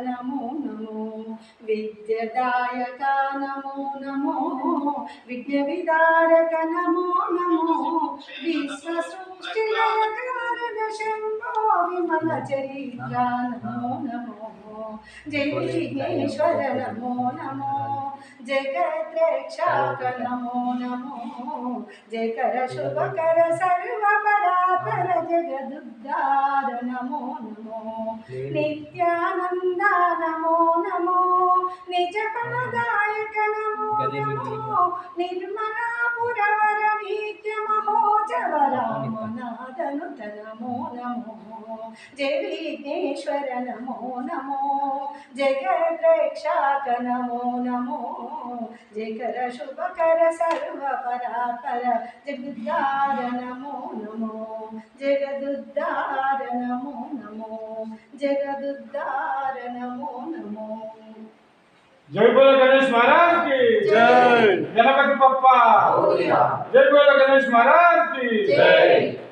नमो नमो विद्यदायक नमो नमो विघ्नविदारक नमो नमो विश्वसृष्टिलयकार शम्भो विमलचरित्र नमो नमो जय विघ्नेश्वर नमो नमो जगद्रक्षक नमो नमो जय कर शुभकर सर्वपरापर जगदुद्धार नमो नमो नित्यानंद नमो नमो निजफलदायक नमो नमो निर्मला पुरवर नित्य महोत्सव रामनाथनुत नमो नमो जय विघ्नेश्वर नमो नमो जगद्रक्षक नमो नमो जय कर शुभकर सर्वपरापर जगद्धार नमो नमो जगदुद्धार नमो नमो जगदुद्धार नमो नमो। जय बोलो गणेश महाराज की जय। गणपति बप्पा जय बोलो गणेश महाराज की जय।